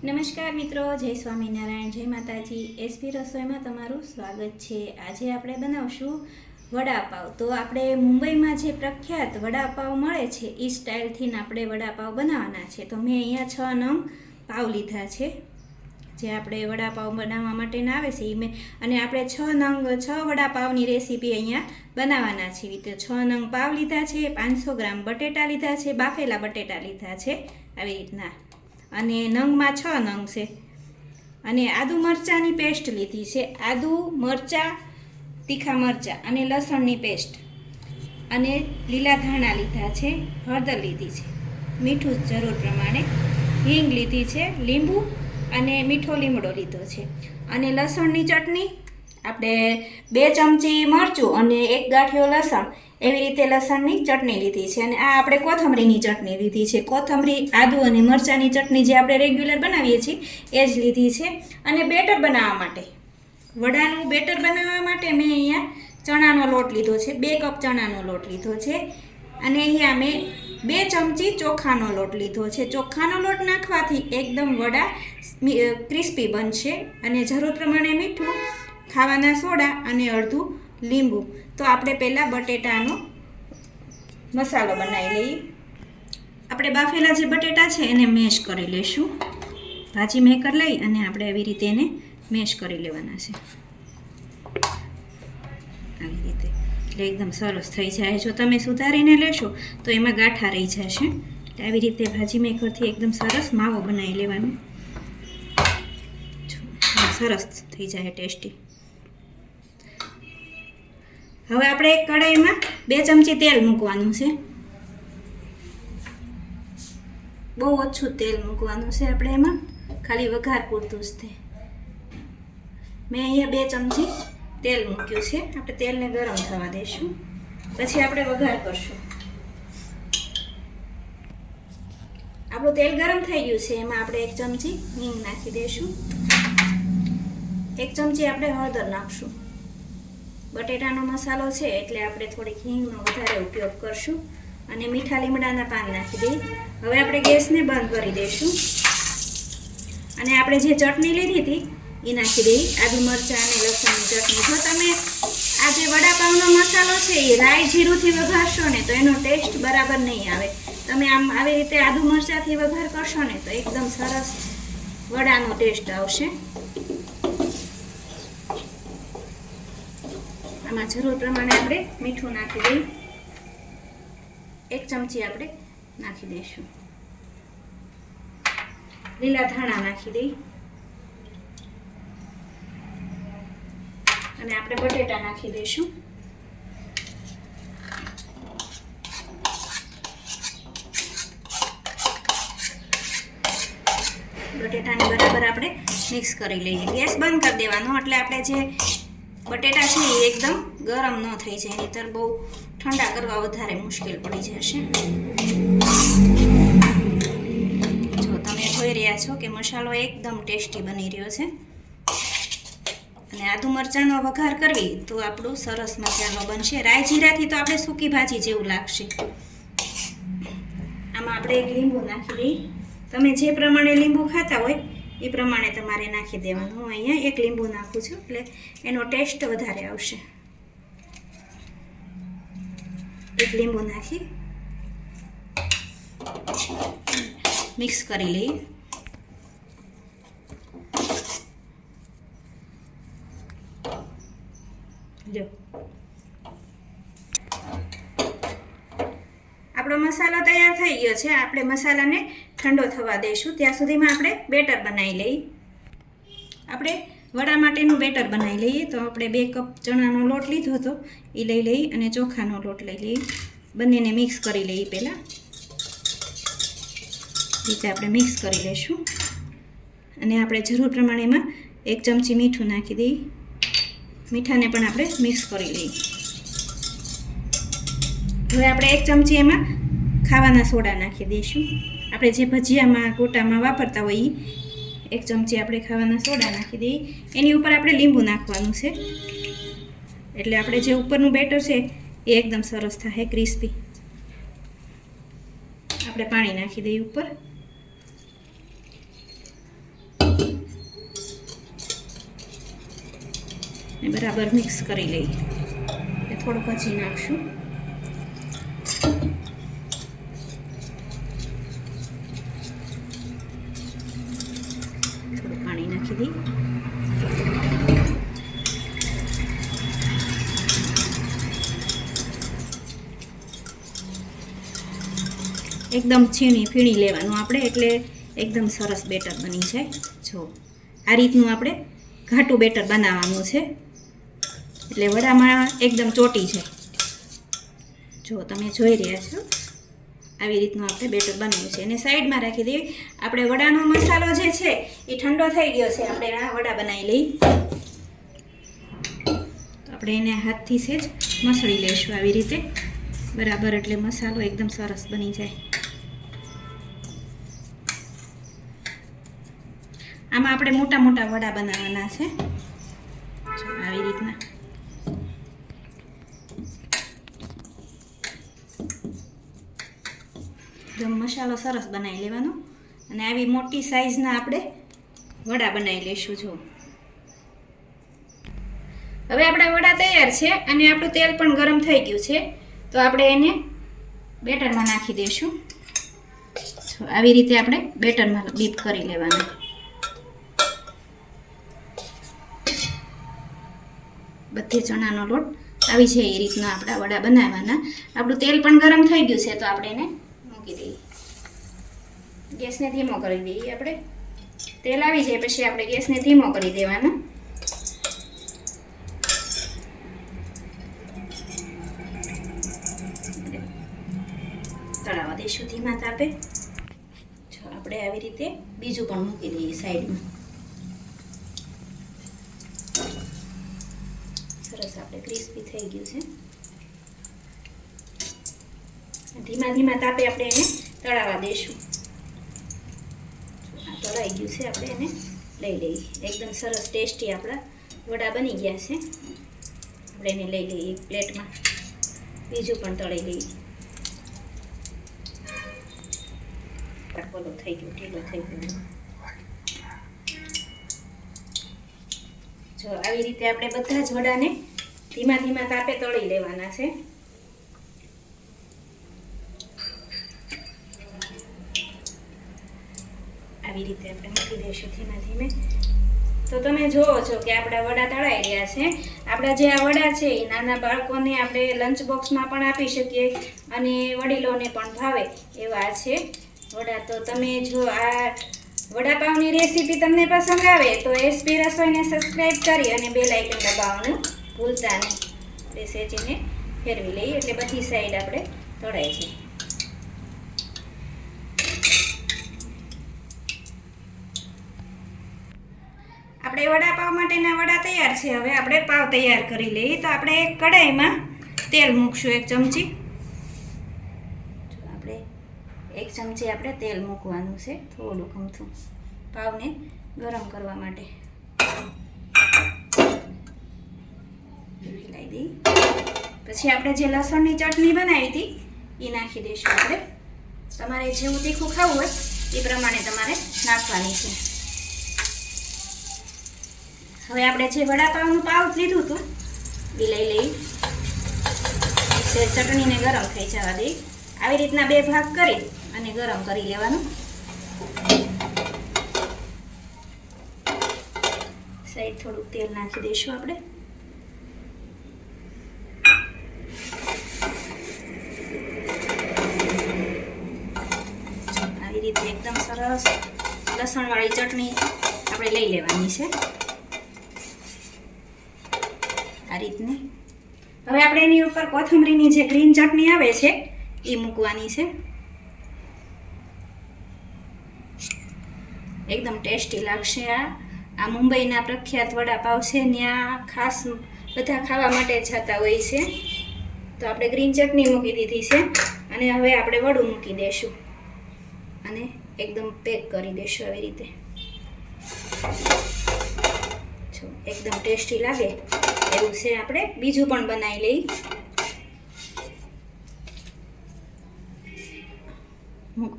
નમસ્કાર મિત્રો, જય સ્વામિનારાયણ, જય માતાજી. એસપી રસોઈમાં તમારું સ્વાગત છે. આજે આપણે બનાવશું વડાપાવ. તો આપણે મુંબઈમાં જે પ્રખ્યાત વડાપાવ મળે છે એ સ્ટાઇલથી આપણે વડાપાવ બનાવવાના છે. તો મેં અહીંયા 6 નંગ પાવ લીધા છે, જે આપણે વડાપાવ બનાવવા માટેના આવે છે એ અને આપણે 6 વડાપાવની રેસીપી અહીંયા બનાવવાના છે. તો 6 નંગ પાવ લીધા છે, 500 ગ્રામ બટેટા લીધા છે, બાફેલા બટેટા લીધા છે આવી રીતના, અને નંગમાં 6 નંગ છે. અને આદુ મરચાંની પેસ્ટ લીધી છે, આદુ મરચાં, તીખા મરચાં અને લસણની પેસ્ટ, અને લીલા ધાણા લીધા છે, હળદર લીધી છે, મીઠું જરૂર પ્રમાણે, હિંગ લીધી છે, લીંબુ અને મીઠો લીમડો લીધો છે, અને લસણની ચટણી આપણે 2 ચમચી મરચું અને 1 ગાંઠિયો લસણ, એવી રીતે લસણની ચટણી લીધી છે. અને આ આપણે કોથમરીની ચટણી લીધી છે. કોથમરી, આદુ અને મરચાંની ચટણી જે આપણે રેગ્યુલર બનાવીએ છીએ એ જ લીધી છે. અને બેટર બનાવવા માટે, વડાનું બેટર બનાવવા માટે મેં અહીંયા ચણાનો લોટ લીધો છે, 2 કપ ચણાનો લોટ લીધો છે. અને અહીંયા મેં 2 ચમચી ચોખાનો લોટ લીધો છે. ચોખાનો લોટ નાખવાથી એકદમ વડા ક્રિસ્પી બનશે. અને જરૂર પ્રમાણે મીઠું, ખાવાના સોડા અને અડધું લીંબુ. તો આપણે પહેલાં બટેટાનો મસાલો બનાવી લઈએ. આપણે બાફેલા જે બટેટા છે એને મેશ કરી લઈશું. ભાજી મેકર લઈ અને આપણે આવી રીતે એને મેશ કરી લેવાના છે, આવી રીતે. એટલે એકદમ સરસ થઈ જાય. જો તમે સુધારીને લેશો તો એમાં ગાંઠા રહી જશે. આવી રીતે ભાજી મેકરથી એકદમ સરસ માવો બનાવી લેવાનો, સરસ થઈ જાય, ટેસ્ટી. હવે આપણે એક કઢાઈમાં 2 ચમચી તેલ મૂકવાનું છે. બહુ ઓછું તેલ મૂકવાનું છે આપણે એમાં, ખાલી વઘાર પૂરતું જ તે. મેં અહીંયા 2 ચમચી તેલ મૂક્યું છે. આપણે તેલને ગરમ થવા દઈશું, પછી આપણે વઘાર કરશું. આપણું તેલ ગરમ થઈ ગયું છે, એમાં આપણે 1 ચમચી હિંગ નાખી દઈશું, 1 ચમચી આપણે હળદર નાખશું. બટેટાનો મસાલો છે એટલે આપણે થોડીક હિંગનો વધારે ઉપયોગ કરશું. અને મીઠા લીમડાના પાન નાખી દઈએ. હવે આપણે ગેસને બંધ કરી દઈશું. અને આપણે જે ચટણી લીધી હતી એ નાખી દઈએ, આદુ મરચાં અને લસણની ચટણી. જો તમે આ જે વડાપાવનો મસાલો છે એ રાઈ જીરુંથી વઘારશો ને તો એનો ટેસ્ટ બરાબર નહીં આવે. તમે આમ આવી રીતે આદુ મરચાંથી વઘાર કરશો ને તો એકદમ સરસ વડાનો ટેસ્ટ આવશે. આમાં જરૂર પ્રમાણે આપણે મીઠું નાખી દઈએ, 1 ચમચી આપણે નાખી દઈશું. લીલા ધાણા નાખી દઈએ, અને આપણે બટેટા નાખી દઈશું. બટેટાને બરાબર આપણે મિક્સ કરી લઈએ. ગેસ બંધ કરી દેવાનો, એટલે આપણે જે બટેટા છે એ એકદમ ગરમ ન થઈ જાય, નહીંતર બહુ ઠંડા કરવા વધારે મુશ્કેલ પડી જશે. જો તમે જોઈ રહ્યા છો કે મસાલો એકદમ ટેસ્ટી બની રહ્યો છે. અને આદુ મરચાંનો વઘાર કરવી તો આપણું સરસ મસાલો બનશે. રાઈ જીરાથી તો આપણે સૂકી ભાજી જેવું લાગશે. આમાં આપણે 1 લીંબુ નાખી દઈએ. તમે જે પ્રમાણે લીંબુ ખાતા હોય એ પ્રમાણે તમારે નાખી દેવાનું. હું અહીંયા 1 લીંબુ નાખું છું એટલે એનો ટેસ્ટ વધારે આવશે. 1 લીંબુ નાખી મિક્સ કરી લઈએ. જો આપણો મસાલો તૈયાર થઈ ગયો છે. આપણે મસાલાને ઠંડો થવા દઈશું. ત્યાં સુધીમાં આપણે બેટર બનાવી લઈએ. આપણે વડા માટેનું બેટર બનાવી લઈએ. તો આપણે 2 કપ ચણાનો લોટ લીધો હતો એ લઈ લઈએ, અને ચોખાનો લોટ લઈ લઈએ. બંનેને મિક્સ કરી લઈએ. પહેલાં રીતે આપણે મિક્સ કરી લઈશું. અને આપણે જરૂર પ્રમાણે એમાં 1 ચમચી મીઠું નાખી દઈએ. મીઠાને પણ આપણે મિક્સ કરી લઈએ. હવે આપણે 1 ચમચી એમાં ખાવાના સોડા નાખી દઈશું. આપણે જે ભજીયામાં ગોટામાં વાપરતા હોઈએ 1 ચમચી આપણે ખાવાના સોડા નાખી દઈએ. એની ઉપર આપણે લીંબુ નાખવાનું છે, એટલે આપણે જે ઉપરનું બેટર છે એ એકદમ સરસ થાય, ક્રિસ્પી. આપણે પાણી નાખી દઈએ ઉપર. બરાબર મિક્સ કરી લઈએ. થોડુંક હજી નાખશું. થોડું પાણી નાખી દઈએ. એકદમ ફીણી લેવાનું આપણે, એટલે એકદમ સરસ બેટર બની જાય. જો આ રીતનું આપણે ઘાટું બેટર બનાવવાનું છે, એટલે વડામાં એકદમ ચોટી જાય. જો તમે જોઈ રહ્યા છો, આવી રીતનું આપણે બેટર બનાવ્યું છે. એને સાઈડમાં રાખી દઈએ. આપણે વડાનો મસાલો જે છે એ ઠંડો થઈ ગયો છે. આપણે એના વડા બનાવી લઈએ. તો આપણે એને હાથથી સેજ મસળી લઈશું આવી રીતે બરાબર, એટલે મસાલો એકદમ સરસ બની જાય. આમાં આપણે મોટા મોટા વડા બનાવવાના છે. આવી રીતના એકદમ મસાલો સરસ બનાવી લેવાનો, અને આવી મોટી સાઈઝના આપણે વડા બનાવી લઈશું. જો હવે આપણા વડા તૈયાર છે, અને આપણું તેલ પણ ગરમ થઈ ગયું છે. તો આપણે એને બેટરમાં નાખી દઈશું. આવી રીતે આપણે બેટરમાં ડીપ કરી લેવાનું. બધી ચણાનો લોટ આવી જાય એ રીતના આપણા વડા બનાવવાના. આપણું તેલ પણ ગરમ થઈ ગયું છે, તો આપણે એને મૂકી દઈએ. ગેસને ધીમો કરી દઈએ. આપણે તેલ આવી જાય પછી આપણે ગેસને ધીમો કરી દેવાનો. તળાવવા દઈશું ધીમા તાપે. જો આપણે આવી રીતે બીજું પણ મૂકી દઈએ સાઈડમાં. સરસ આપણે ક્રિસ્પી થઈ ગયું છે. ધીમા ધીમા તાપે આપણે એને તળાવવા દઈશું. તળાઈ ગયું છે, આપણે એને લઈ લઈએ. એકદમ સરસ ટેસ્ટી આપણા વડા બની ગયા છે. આપણે એને લઈ લઈએ એક પ્લેટમાં. બીજું પણ તળી લઈએ. થઈ ગયું, ઢીલો થઈ ગયો. જો આવી રીતે આપણે બધા જ વડાને ધીમા ધીમા તાપે તળી લેવાના છે. આવી રીતે આપણે મૂકી દઈશું ધીમા ધીમે. તો તમે જુઓ છો કે આપણા વડા તળાઈ રહ્યા છે. આપણા જે આ વડા છે એ નાના બાળકોને આપણે લંચ બોક્સમાં પણ આપી શકીએ, અને વડીલોને પણ ભાવે એવા છે વડા. તો તમે જો આ વડાપાવની રેસીપી તમને પસંદ આવે તો એસપી રસોઈને સબસ્ક્રાઈબ કરી અને બેલ આઇકન દબાવવાનું ભૂલતા નહીં. આપણે સેજીને ફેરવી લઈએ એટલે બધી સાઈડ આપણે તળાઈ છે. આપણે વડાપાવ માટેના વડા તૈયાર છે. હવે આપણે પાવ તૈયાર કરી લઈએ. તો આપણે એક કઢાઈમાં તેલ મૂકશું 1 ચમચી. એક ચમચી આપણે તેલ મૂકવાનું છે, થોડુંક અમથું પાવને ગરમ કરવા માટે. મિલાઈ દઈ. પછી આપણે જે લસણની ચટણી બનાવી હતી એ નાખી દઈશું. આપણે તમારે જેવું તીખું ખાવું હોય એ પ્રમાણે તમારે નાખવાની છે. હવે આપણે જે વડાપાવનું પાવ લીધું હતું એ લઈ લઈ. ચટણીને ગરમ થઈ જવા દઈ. આવી રીતના 2 ભાગ કરી અને ગરમ કરી લેવાનું. સાઈડ થોડુંક તેલ નાખી દઈશું આપણે. આવી રીતે એકદમ સરસ લસણવાળી ચટણી આપણે લઈ લેવાની છે આ રીતની. હવે આપણે એની ઉપર કોથમરીની જે ગ્રીન ચટણી આવે છે એ મૂકવાની છે. એકદમ ટેસ્ટી લાગશે. આ મુંબઈના પ્રખ્યાત વડાપાવ છે, ત્યાં ખાસ બધા ખાવા માટે જતા હોય છે. તો આપણે ગ્રીન ચટણી મૂકી દીધી છે, અને હવે આપણે વડું મૂકી દઈશું અને એકદમ પેક કરી દઈશું આવી રીતે. જો એકદમ ટેસ્ટી લાગે એવું છે. આપણે બીજું પણ બનાવી લઈએ. મૂકો.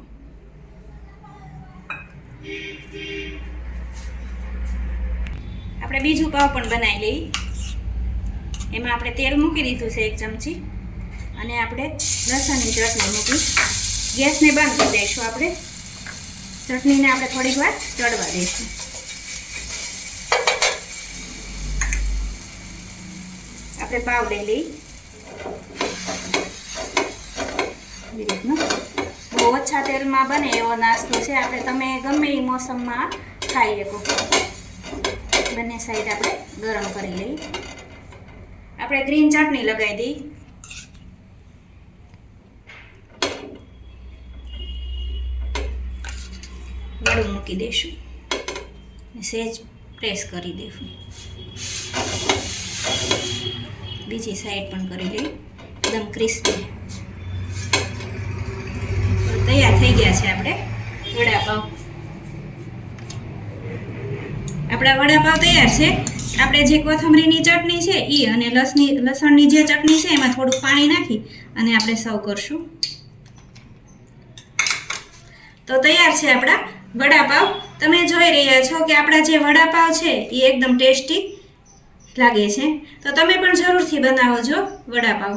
આપણે બીજું પાવ પણ બનાવી લઈએ. એમાં આપણે તેલ મૂકી દીધું છે 1 ચમચી અને આપણે લસણની ચટણી મૂકી ગેસને બંધ કરી દઈશું. આપણે ચટણીને આપણે થોડીક વાર ચડવા દઈશું. આપણે પાવ લઈ લઈ બહુ ઓછા તેલમાં બને એવો નાસ્તો છે. આપણે તમે ગમે એ મોસમમાં ખાઈ શકો. બંને સાઈડ આપણે ગરમ કરી લઈ. આપણે ગ્રીન ચટણી લગાવી દઈ. વડું મૂકી દઈશું. સહેજ પ્રેસ કરી દઈશું. બીજી સાઈડ પણ કરી લઈ એકદમ ક્રિસ્પી. તૈયાર થઈ ગયા છે આપણે વડાપાવ. આપણા વડાપાવ તૈયાર છે. આપણે જે કોથમરીની ચટણી છે એ અને લસણની જે ચટણી છે એમાં થોડુંક પાણી નાખી અને આપણે સર્વ કરશું. તો તૈયાર છે આપણા વડાપાવ. તમે જોઈ રહ્યા છો કે આપણા જે વડાપાવ છે એ એકદમ ટેસ્ટી લાગે છે. તો તમે પણ જરૂરથી બનાવજો વડાપાવ.